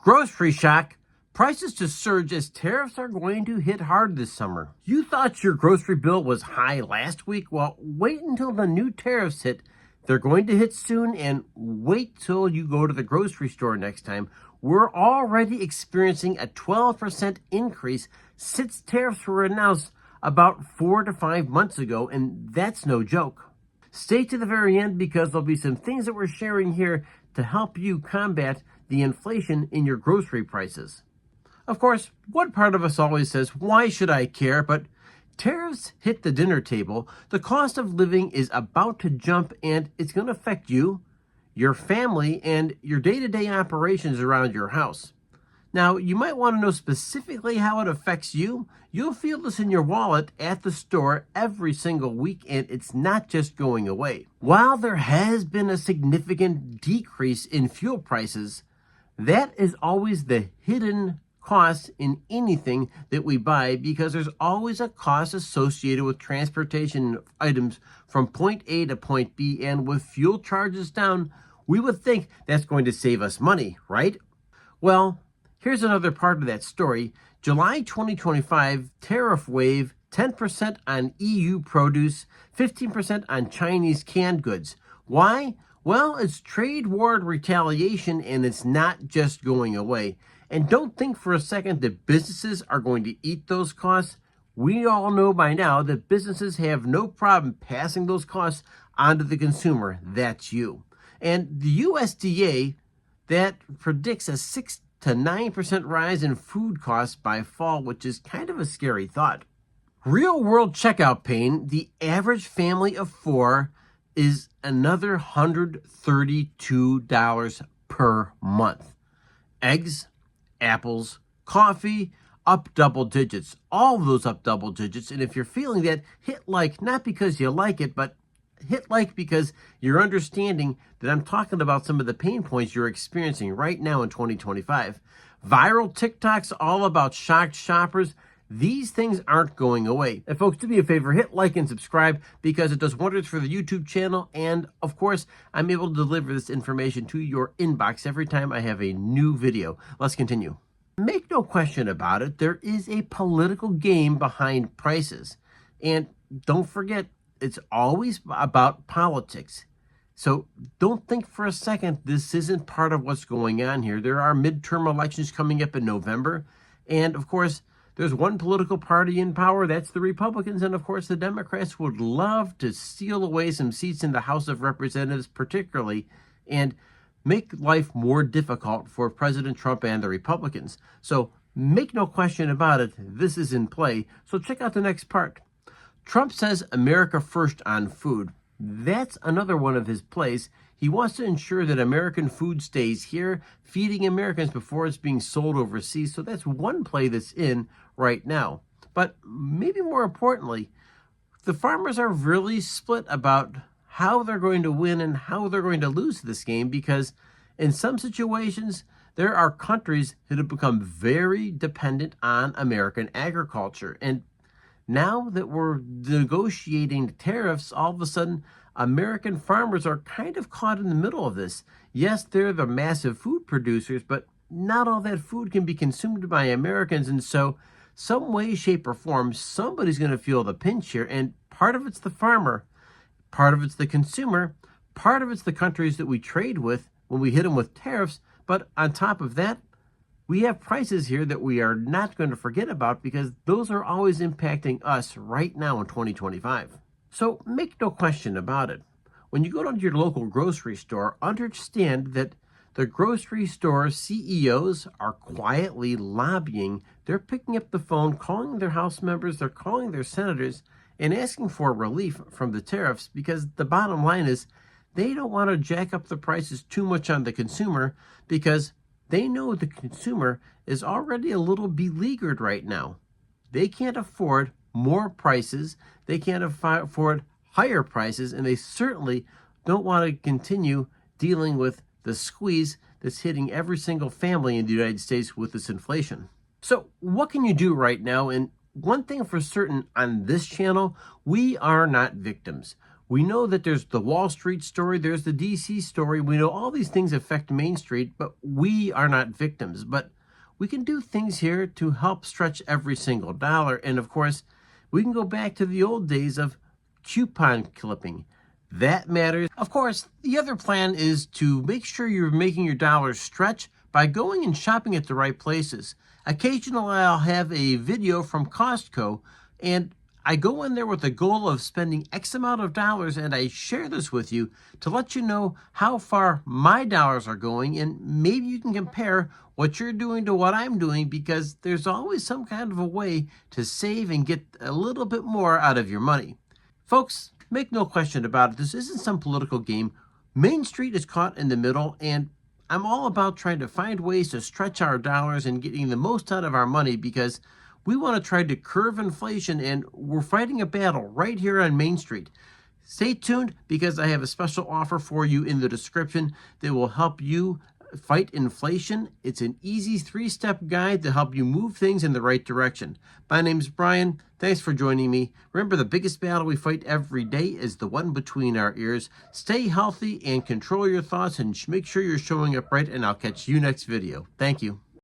Grocery shock. Prices to surge as tariffs are going to hit hard this summer. You thought your grocery bill was high last week? Well, wait until the new tariffs hit. They're going to hit soon, and wait till you go to the grocery store next time. We're already experiencing a 12% increase since tariffs were announced about 4 to 5 months ago, and that's no joke. Stay to the very end because there'll be some things that we're sharing here to help you combat the inflation in your grocery prices. Of course, one part of us always says, why should I care? But tariffs hit the dinner table. The cost of living is about to jump, and it's going to affect you, your family, and your day-to-day operations around your house. Now, you might want to know specifically how it affects you. You'll feel this in your wallet at the store every single week, and it's not just going away. While there has been a significant decrease in fuel prices, that is always the hidden cost in anything that we buy, because there's always a cost associated with transportation items from point A to point B, and with fuel charges down, we would think that's going to save us money, right? Well, here's another part of that story. July 2025 tariff wave, 10% on EU produce, 15% on Chinese canned goods. Why? Well, it's trade war retaliation, and it's not just going away. And don't think for a second that businesses are going to eat those costs. We all know by now that businesses have no problem passing those costs onto the consumer. That's you. And the USDA, that predicts a 6 to 9% rise in food costs by fall, which is kind of a scary thought. Real world checkout pain, the average family of 4 is another $132 per month. Eggs, apples, coffee, up double digits. All of those up double digits. And if you're feeling that, hit like, not because you like it, but hit like because you're understanding that I'm talking about some of the pain points you're experiencing right now in 2025. Viral TikToks all about shocked shoppers. These things aren't going away. And folks, do me a favor, hit like and subscribe because it does wonders for the YouTube channel. And of course, I'm able to deliver this information to your inbox every time I have a new video. Let's continue. Make no question about it, there is a political game behind prices. And don't forget, it's always about politics. So don't think for a second this isn't part of what's going on here. There are midterm elections coming up in November. And of course, there's one political party in power, that's the Republicans, and of course the Democrats would love to steal away some seats in the House of Representatives particularly, and make life more difficult for President Trump and the Republicans. So make no question about it, this is in play. So check out the next part. Trump says America first on food. That's another one of his plays. He wants to ensure that American food stays here, feeding Americans before it's being sold overseas. So that's one play that's in right now. But maybe more importantly, the farmers are really split about how they're going to win and how they're going to lose this game, because in some situations, there are countries that have become very dependent on American agriculture. And now that we're negotiating tariffs, all of a sudden, American farmers are kind of caught in the middle of this. Yes, they're the massive food producers, but not all that food can be consumed by Americans. And so some way, shape, or form, somebody's going to feel the pinch here. And part of it's the farmer, part of it's the consumer, part of it's the countries that we trade with when we hit them with tariffs. But on top of that, we have prices here that we are not going to forget about, because those are always impacting us right now in 2025. So make no question about it. When you go down to your local grocery store, understand that the grocery store CEOs are quietly lobbying. They're picking up the phone, calling their House members, they're calling their senators, and asking for relief from the tariffs, because the bottom line is they don't want to jack up the prices too much on the consumer, because they know the consumer is already a little beleaguered right now. They can't afford more prices, they can't afford higher prices, and they certainly don't want to continue dealing with the squeeze that's hitting every single family in the United States with this inflation. So what can you do right now? And one thing for certain on this channel, we are not victims. We know that there's the Wall Street story, there's the DC story. We know all these things affect Main Street, but we are not victims. But we can do things here to help stretch every single dollar. And of course, we can go back to the old days of coupon clipping. That matters. Of course, the other plan is to make sure you're making your dollars stretch by going and shopping at the right places. Occasionally, I'll have a video from Costco, and I go in there with the goal of spending X amount of dollars, and I share this with you to let you know how far my dollars are going, and maybe you can compare what you're doing to what I'm doing, because there's always some kind of a way to save and get a little bit more out of your money. Folks, make no question about it, this isn't some political game. Main Street is caught in the middle, and I'm all about trying to find ways to stretch our dollars and getting the most out of our money, because we want to try to curb inflation, and we're fighting a battle right here on Main Street. Stay tuned, because I have a special offer for you in the description that will help you fight inflation. It's an easy 3-step guide to help you move things in the right direction. My name's Brian. Thanks for joining me. Remember, the biggest battle we fight every day is the one between our ears. Stay healthy and control your thoughts, and make sure you're showing up right, and I'll catch you next video. Thank you.